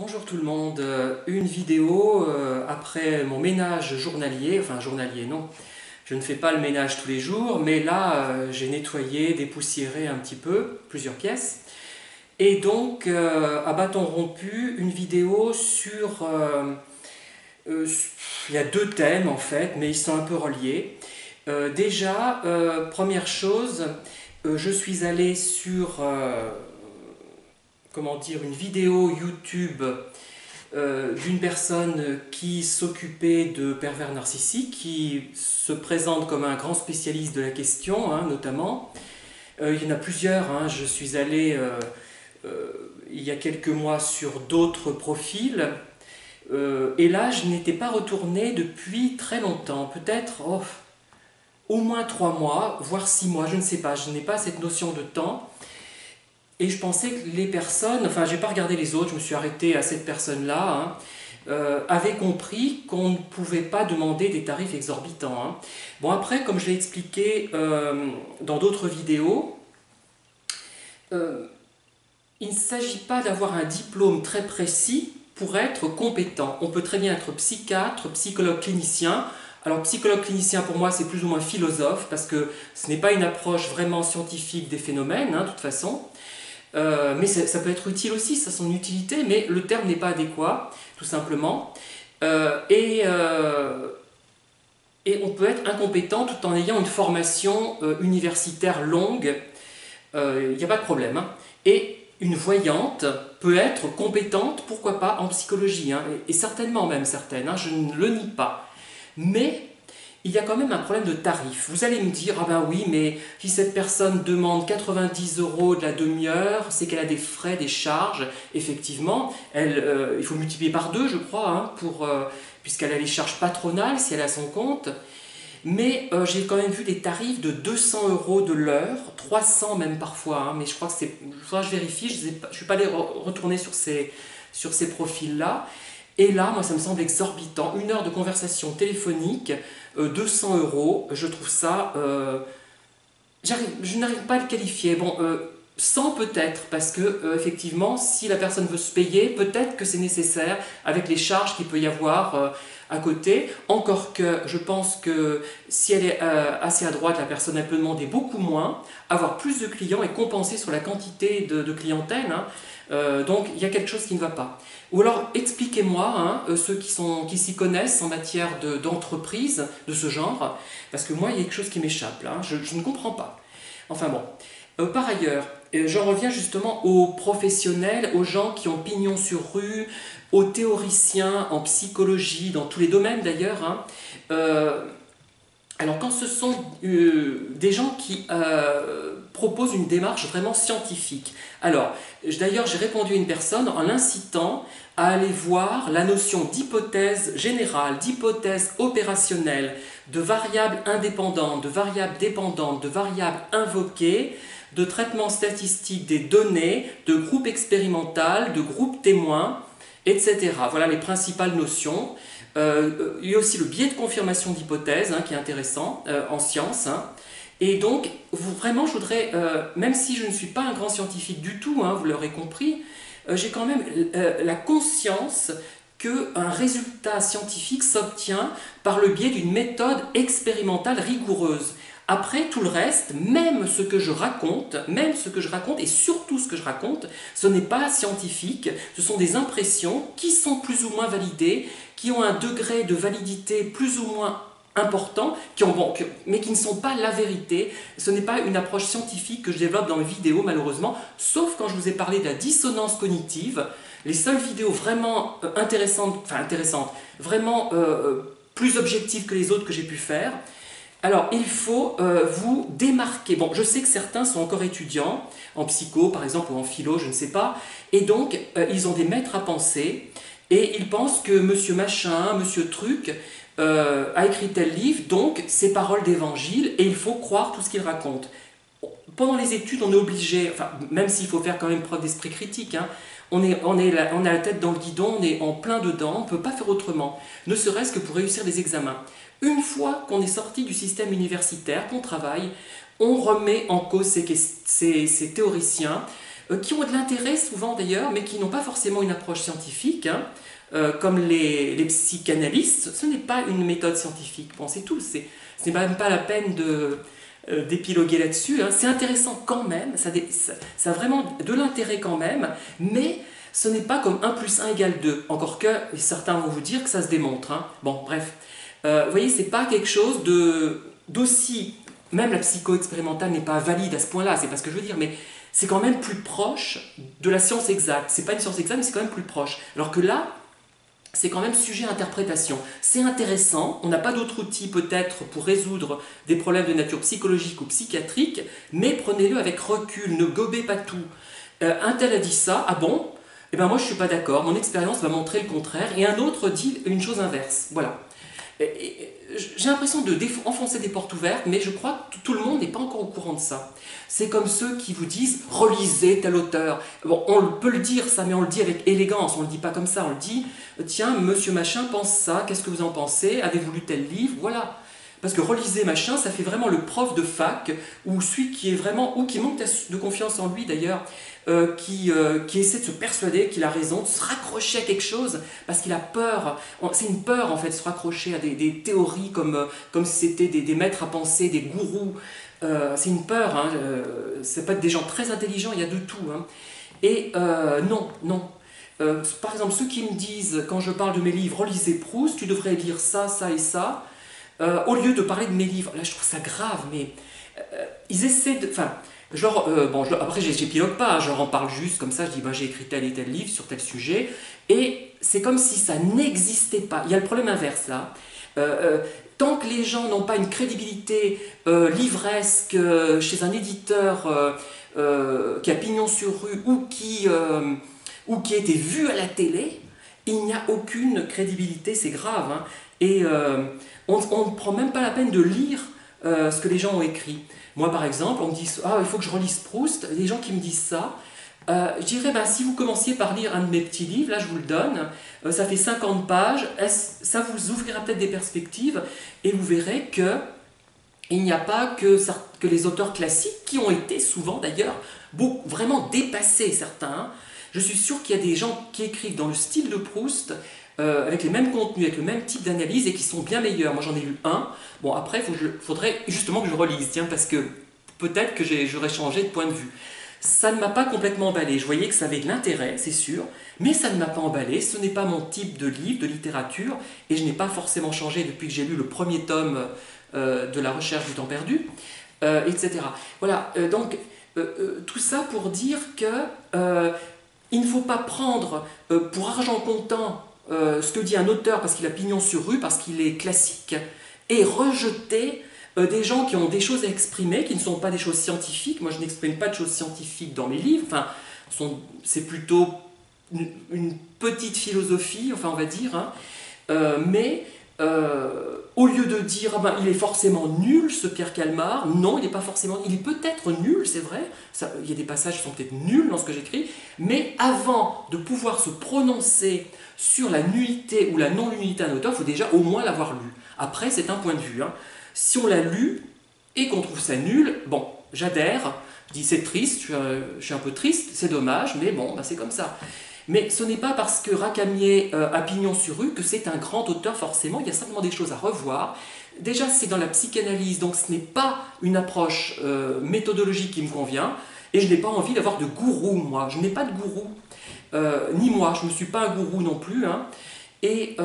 Bonjour tout le monde, une vidéo après mon ménage journalier, enfin journalier non, je ne fais pas le ménage tous les jours, mais là j'ai nettoyé, dépoussiéré un petit peu, plusieurs pièces, et donc à bâton rompu, une vidéo sur... il y a deux thèmes en fait, mais ils sont un peu reliés. Déjà, première chose, je suis allé sur... comment dire, une vidéo YouTube d'une personne qui s'occupait de pervers narcissiques, qui se présente comme un grand spécialiste de la question, hein, notamment. Il y en a plusieurs, hein. Je suis allé il y a quelques mois sur d'autres profils, et là je n'étais pas retourné depuis très longtemps, peut-être au moins 3 mois, voire 6 mois, je ne sais pas, je n'ai pas cette notion de temps. Et je pensais que les personnes, enfin j'ai pas regardé les autres, je me suis arrêté à cette personne-là, hein, avaient compris qu'on ne pouvait pas demander des tarifs exorbitants, hein. Bon après, comme je l'ai expliqué dans d'autres vidéos, il ne s'agit pas d'avoir un diplôme très précis pour être compétent. On peut très bien être psychiatre, psychologue clinicien. Alors psychologue clinicien pour moi c'est plus ou moins philosophe parce que ce n'est pas une approche vraiment scientifique des phénomènes, hein, de toute façon. Mais ça peut être utile aussi, ça a son utilité, mais le terme n'est pas adéquat, tout simplement. Et on peut être incompétent tout en ayant une formation universitaire longue, il n'y a pas de problème, hein. Et une voyante peut être compétente, pourquoi pas, en psychologie, hein, et certainement même certaines, hein, je ne le nie pas. Mais il y a quand même un problème de tarif. Vous allez me dire, ah ben oui, mais si cette personne demande 90 € de la demi-heure, c'est qu'elle a des frais, des charges. Effectivement, il faut multiplier par 2, je crois, hein, puisqu'elle a les charges patronales, si elle a son compte. Mais j'ai quand même vu des tarifs de 200 € de l'heure, 300 même parfois, hein, mais je crois que c'est... Faudra que je vérifie, je ne suis pas allé retourner sur ces profils-là. Et là, moi, ça me semble exorbitant. Une heure de conversation téléphonique, 200 €, je trouve ça... je n'arrive pas à le qualifier. Bon, 100 peut-être, parce que, effectivement, si la personne veut se payer, peut-être que c'est nécessaire, avec les charges qu'il peut y avoir à côté. Encore que, je pense que si elle est assez à droite, la personne, elle peut demander beaucoup moins, avoir plus de clients et compenser sur la quantité de clientèle, hein. Donc il y a quelque chose qui ne va pas. Ou alors expliquez-moi, hein, ceux qui s'y connaissent en matière d'entreprise de ce genre, parce que moi il y a quelque chose qui m'échappe là, je ne comprends pas. Enfin bon. Par ailleurs, j'en reviens justement aux professionnels, aux gens qui ont pignon sur rue, aux théoriciens en psychologie, dans tous les domaines d'ailleurs, hein. Alors quand ce sont des gens qui proposent une démarche vraiment scientifique. Alors, d'ailleurs j'ai répondu à une personne en l'incitant à aller voir la notion d'hypothèse générale, d'hypothèse opérationnelle, de variables indépendantes, de variables dépendantes, de variables invoquées, de traitement statistique des données, de groupe expérimental, de groupe témoin, etc. Voilà les principales notions. Il y a aussi le biais de confirmation d'hypothèse, hein, qui est intéressant en sciences, hein. Et donc, vraiment, je voudrais, même si je ne suis pas un grand scientifique du tout, hein, vous l'aurez compris, j'ai quand même la conscience qu'un résultat scientifique s'obtient par le biais d'une méthode expérimentale rigoureuse. Après, tout le reste, même ce que je raconte, et surtout ce que je raconte, ce n'est pas scientifique, ce sont des impressions qui sont plus ou moins validées, qui ont un degré de validité plus ou moins important, mais qui ne sont pas la vérité. Ce n'est pas une approche scientifique que je développe dans mes vidéos, malheureusement, sauf quand je vous ai parlé de la dissonance cognitive. Les seules vidéos vraiment intéressantes, vraiment plus objectives que les autres que j'ai pu faire. Alors, il faut vous démarquer. Bon, je sais que certains sont encore étudiants, en psycho par exemple, ou en philo, je ne sais pas, et donc ils ont des maîtres à penser, et ils pensent que monsieur machin, monsieur truc, a écrit tel livre, donc c'est parole d'évangile, et il faut croire tout ce qu'il raconte. Pendant les études, on est obligé, enfin, même s'il faut faire quand même preuve d'esprit critique, hein, on a la tête dans le guidon, on est en plein dedans, on ne peut pas faire autrement, ne serait-ce que pour réussir les examens. Une fois qu'on est sorti du système universitaire, qu'on travaille, on remet en cause ces théoriciens, qui ont de l'intérêt souvent d'ailleurs, mais qui n'ont pas forcément une approche scientifique, hein, comme les psychanalystes. Ce n'est pas une méthode scientifique, bon, c'est tout, c'est même pas la peine d'épiloguer là-dessus, hein. C'est intéressant quand même, ça a vraiment de l'intérêt quand même, mais ce n'est pas comme 1 plus 1 égale 2, encore que certains vont vous dire que ça se démontre, hein. Bon, bref. Vous voyez, c'est pas quelque chose d'aussi... Même la psycho-expérimentale n'est pas valide à ce point-là, c'est pas ce que je veux dire, mais c'est quand même plus proche de la science exacte. C'est pas une science exacte, mais c'est quand même plus proche. Alors que là, c'est quand même sujet à interprétation. C'est intéressant, on n'a pas d'autre outil peut-être pour résoudre des problèmes de nature psychologique ou psychiatrique, mais prenez-le avec recul, ne gobez pas tout. Un tel a dit ça, ah bon? Eh bien moi je ne suis pas d'accord, mon expérience va montrer le contraire, et un autre dit une chose inverse. Voilà. J'ai l'impression d'enfoncer des portes ouvertes, mais je crois que tout le monde n'est pas encore au courant de ça. C'est comme ceux qui vous disent « relisez tel auteur ». Bon, on peut le dire ça, mais on le dit avec élégance, on ne le dit pas comme ça, on le dit « tiens, monsieur machin pense ça, qu'est-ce que vous en pensez? Avez-vous lu tel livre ?» Voilà. Parce que relisez machin, ça fait vraiment le prof de fac, ou celui qui est vraiment, ou qui manque de confiance en lui d'ailleurs, qui essaie de se persuader qu'il a raison, de se raccrocher à quelque chose, parce qu'il a peur. C'est une peur en fait, de se raccrocher à des théories comme si c'était des maîtres à penser, des gourous. C'est une peur, hein. Ça peut être des gens très intelligents, il y a de tout. Hein. Et non, non. Par exemple, ceux qui me disent, quand je parle de mes livres, relisez Proust, tu devrais lire ça, ça et ça, au lieu de parler de mes livres, là je trouve ça grave, mais ils essaient de... Enfin, après j'épilogue pas, hein, je leur en parle juste comme ça, je dis ben, j'ai écrit tel et tel livre sur tel sujet, et c'est comme si ça n'existait pas. Il y a le problème inverse là. Tant que les gens n'ont pas une crédibilité livresque chez un éditeur qui a pignon sur rue ou qui a été vu à la télé, il n'y a aucune crédibilité, c'est grave. Hein. Et on ne prend même pas la peine de lire ce que les gens ont écrit. Moi, par exemple, on me dit « Ah, il faut que je relise Proust ». Les gens qui me disent ça, je dirais ben, si vous commenciez par lire un de mes petits livres, là je vous le donne, ça fait 50 pages, ça vous ouvrira peut-être des perspectives et vous verrez que il n'y a pas que les auteurs classiques qui ont été souvent d'ailleurs vraiment dépassés, certains. Je suis sûr qu'il y a des gens qui écrivent dans le style de Proust, avec les mêmes contenus, avec le même type d'analyse et qui sont bien meilleurs. Moi j'en ai lu un. Bon après il faudrait justement que je relise, tiens, parce que peut-être que j'aurais changé de point de vue. Ça ne m'a pas complètement emballé, je voyais que ça avait de l'intérêt, c'est sûr, mais ça ne m'a pas emballé, ce n'est pas mon type de livre, de littérature, et je n'ai pas forcément changé depuis que j'ai lu le premier tome de La recherche du temps perdu, etc. Voilà, donc tout ça pour dire que il ne faut pas prendre pour argent comptant ce que dit un auteur parce qu'il a pignon sur rue, parce qu'il est classique, et rejeter des gens qui ont des choses à exprimer, qui ne sont pas des choses scientifiques. Moi, je n'exprime pas de choses scientifiques dans mes livres. Enfin, c'est plutôt une petite philosophie, enfin, on va dire. Hein. Mais au lieu de dire ah ben, il est forcément nul ce Pierre Calmar, non, il n'est pas forcément. Il est peut-être nul, c'est vrai. Il y a des passages qui sont peut-être nuls dans ce que j'écris. Mais avant de pouvoir se prononcer sur la nullité ou la non-nullité d'un auteur, il faut déjà au moins l'avoir lu. Après, c'est un point de vue. Hein. Si on l'a lu et qu'on trouve ça nul, bon, j'adhère, je dis c'est triste, je suis un peu triste, c'est dommage, mais bon, bah, c'est comme ça. Mais ce n'est pas parce que Racamier a pignon sur rue que c'est un grand auteur forcément, il y a simplement des choses à revoir. Déjà, c'est dans la psychanalyse, donc ce n'est pas une approche méthodologique qui me convient, et je n'ai pas envie d'avoir de gourou, moi. Je n'ai pas de gourou, ni moi, je ne suis pas un gourou non plus. Hein. Et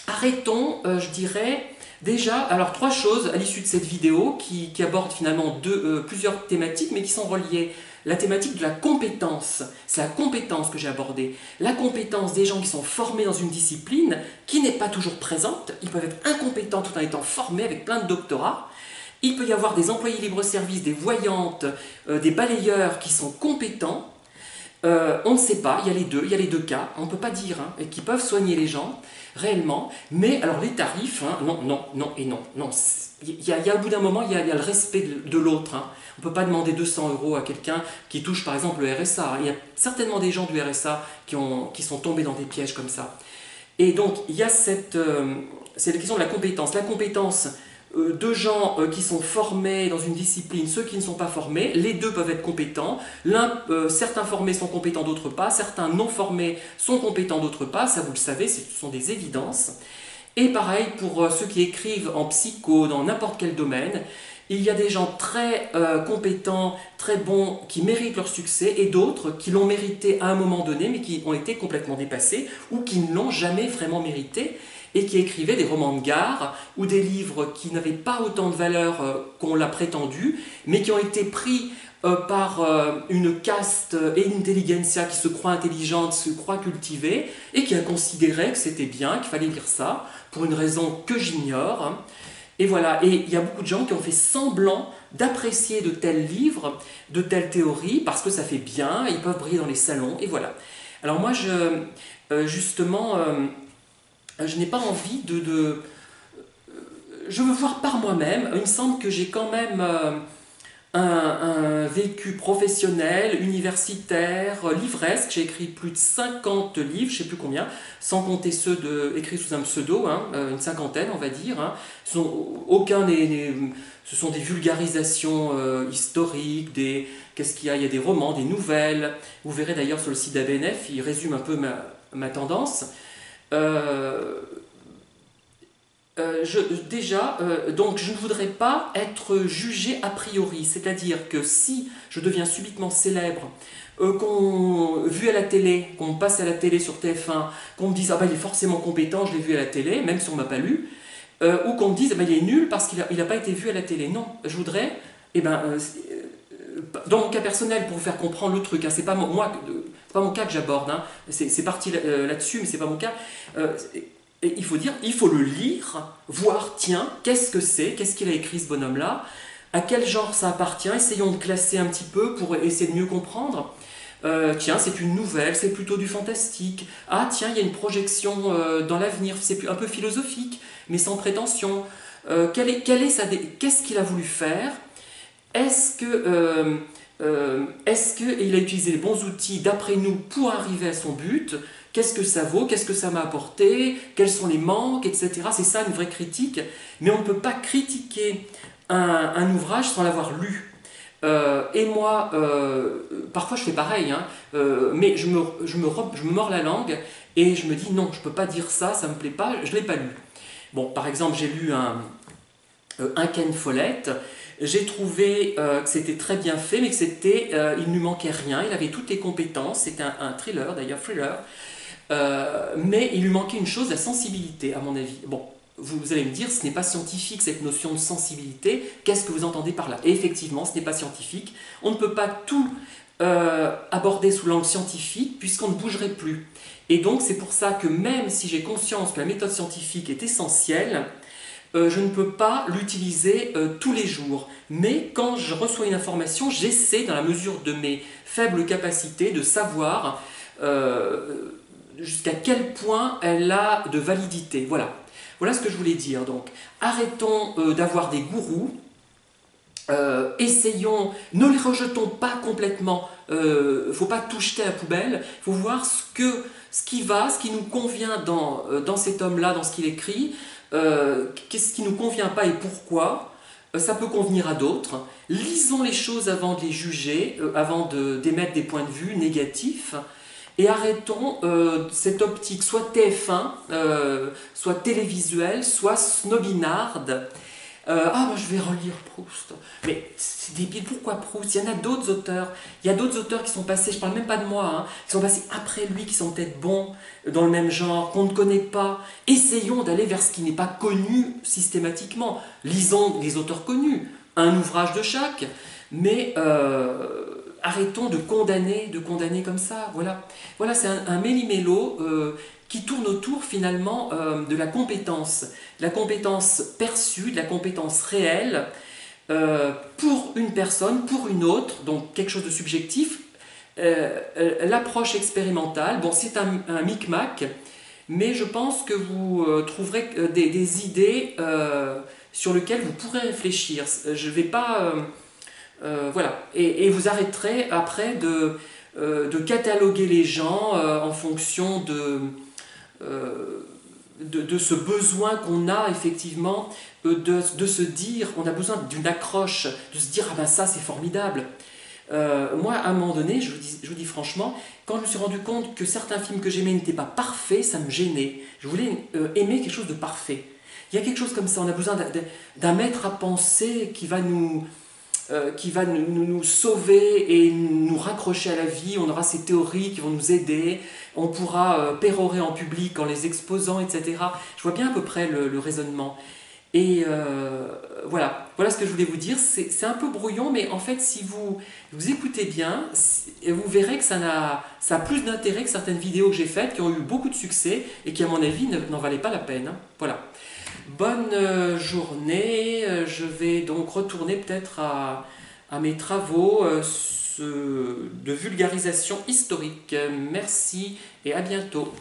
arrêtons, je dirais... Déjà, alors 3 choses à l'issue de cette vidéo qui abordent finalement plusieurs thématiques mais qui sont reliées. La thématique de la compétence, c'est la compétence que j'ai abordée. La compétence des gens qui sont formés dans une discipline qui n'est pas toujours présente. Ils peuvent être incompétents tout en étant formés avec plein de doctorats. Il peut y avoir des employés libre-service, des voyantes, des balayeurs qui sont compétents. On ne sait pas, il y a les deux cas, on ne peut pas dire, hein, et qui peuvent soigner les gens réellement, mais alors les tarifs, hein, non, non, non et non, non. Il y a au bout d'un moment, il y a le respect de l'autre. Hein. On ne peut pas demander 200 € à quelqu'un qui touche par exemple le RSA. Il y a certainement des gens du RSA qui sont tombés dans des pièges comme ça. Et donc il y a c'est la question de la compétence. La compétence deux gens qui sont formés dans une discipline, ceux qui ne sont pas formés, les deux peuvent être compétents. Certains formés sont compétents, d'autres pas. Certains non formés sont compétents, d'autres pas. Ça, vous le savez, ce sont des évidences. Et pareil pour ceux qui écrivent en psycho, dans n'importe quel domaine. Il y a des gens très compétents, très bons, qui méritent leur succès, et d'autres qui l'ont mérité à un moment donné, mais qui ont été complètement dépassés, ou qui ne l'ont jamais vraiment mérité, et qui écrivaient des romans de gare, ou des livres qui n'avaient pas autant de valeur qu'on l'a prétendu, mais qui ont été pris par une caste et une intelligentsia qui se croit intelligente, se croit cultivée, et qui a considéré que c'était bien, qu'il fallait lire ça, pour une raison que j'ignore. Et voilà, et il y a beaucoup de gens qui ont fait semblant d'apprécier de tels livres, de telles théories, parce que ça fait bien, ils peuvent briller dans les salons, et voilà. Alors moi, justement, je n'ai pas envie je veux voir par moi-même. Il me semble que j'ai quand même un vécu professionnel, universitaire, livresque. J'ai écrit plus de 50 livres, je ne sais plus combien, sans compter ceux écrits sous un pseudo, hein, une cinquantaine on va dire. Hein. Ce sont des vulgarisations historiques, qu'est-ce qu'il y a? Il y a des romans, des nouvelles. Vous verrez d'ailleurs sur le site d'ABNF, il résume un peu ma tendance. Donc je ne voudrais pas être jugé a priori, c'est-à-dire que si je deviens subitement célèbre, vu à la télé, qu'on me passe à la télé sur TF1, qu'on me dise ah ben il est forcément compétent, je l'ai vu à la télé, même si on ne m'a pas lu, ou qu'on me dise ah ben il est nul parce qu'il n'a pas été vu à la télé. Non, je voudrais, dans mon cas personnel, pour vous faire comprendre le truc, hein, c'est pas pas mon cas que j'aborde, hein, c'est parti là-dessus, mais c'est pas mon cas. Et il faut le lire, voir, tiens, qu'est-ce que c'est, qu'est-ce qu'il a écrit ce bonhomme-là, à quel genre ça appartient, essayons de classer un petit peu pour essayer de mieux comprendre. Tiens, c'est une nouvelle, c'est plutôt du fantastique. Ah, tiens, il y a une projection dans l'avenir, c'est un peu philosophique, mais sans prétention. Qu'est-ce qu'il a voulu faire? Est-ce qu'il a utilisé les bons outils d'après nous pour arriver à son but? Qu'est-ce que ça vaut? Qu'est-ce que ça m'a apporté? Quels sont les manques, etc. C'est ça une vraie critique. Mais on ne peut pas critiquer un ouvrage sans l'avoir lu. Et moi, parfois je fais pareil, hein, mais je me mords la langue et je me dis non, je ne peux pas dire ça, ça ne me plaît pas, je ne l'ai pas lu. Bon, par exemple, j'ai lu un Ken Follett. J'ai trouvé que c'était très bien fait, mais il ne lui manquait rien, il avait toutes les compétences, c'était un thriller, d'ailleurs thriller, mais il lui manquait une chose, la sensibilité, à mon avis. Bon, vous allez me dire, ce n'est pas scientifique cette notion de sensibilité, qu'est-ce que vous entendez par là? Et effectivement, ce n'est pas scientifique, on ne peut pas tout aborder sous l'angle scientifique, puisqu'on ne bougerait plus. Et donc c'est pour ça que même si j'ai conscience que la méthode scientifique est essentielle, je ne peux pas l'utiliser tous les jours. Mais quand je reçois une information, j'essaie, dans la mesure de mes faibles capacités, de savoir jusqu'à quel point elle a de validité. Voilà. Voilà ce que je voulais dire. Donc, arrêtons d'avoir des gourous. Essayons, ne les rejetons pas complètement. Il ne faut pas tout jeter à la poubelle. Il faut voir ce qui nous convient dans cet homme-là, dans ce qu'il écrit. Qu'est-ce qui ne nous convient pas et pourquoi. Ça peut convenir à d'autres. Lisons les choses avant de les juger, avant d'émettre des points de vue négatifs, et arrêtons cette optique soit TF1, soit télévisuelle, soit snobinarde. Moi je vais relire Proust. Mais c'est débile, pourquoi Proust? Il y en a d'autres auteurs. Il y a d'autres auteurs qui sont passés, je parle même pas de moi, hein, qui sont passés après lui, qui sont peut-être bons dans le même genre, qu'on ne connaît pas. Essayons d'aller vers ce qui n'est pas connu systématiquement. Lisons les auteurs connus, un ouvrage de chaque, mais arrêtons de condamner comme ça. Voilà, c'est un méli-mélo qui tourne autour finalement de la compétence perçue, de la compétence réelle pour une personne, pour une autre, donc quelque chose de subjectif. L'approche expérimentale, bon c'est un micmac, mais je pense que vous trouverez des idées sur lesquelles vous pourrez réfléchir. Je ne vais pas... voilà, et vous arrêterez après de cataloguer les gens en fonction de ce besoin qu'on a effectivement de se dire, on a besoin d'une accroche, de se dire ah ben ça c'est formidable. Moi à un moment donné, je vous dis franchement, quand je me suis rendu compte que certains films que j'aimais n'étaient pas parfaits, ça me gênait. Je voulais aimer quelque chose de parfait. Il y a quelque chose comme ça, on a besoin d'un maître à penser qui va nous sauver et nous raccrocher à la vie. On aura ces théories qui vont nous aider, on pourra pérorer en public en les exposant, etc. Je vois bien à peu près le raisonnement. Et voilà, voilà ce que je voulais vous dire. C'est un peu brouillon, mais en fait, si vous écoutez bien, vous verrez que ça a plus d'intérêt que certaines vidéos que j'ai faites, qui ont eu beaucoup de succès et qui, à mon avis, n'en valaient pas la peine, hein. Voilà. Bonne journée. Je vais donc retourner peut-être à mes travaux de vulgarisation historique. Merci et à bientôt.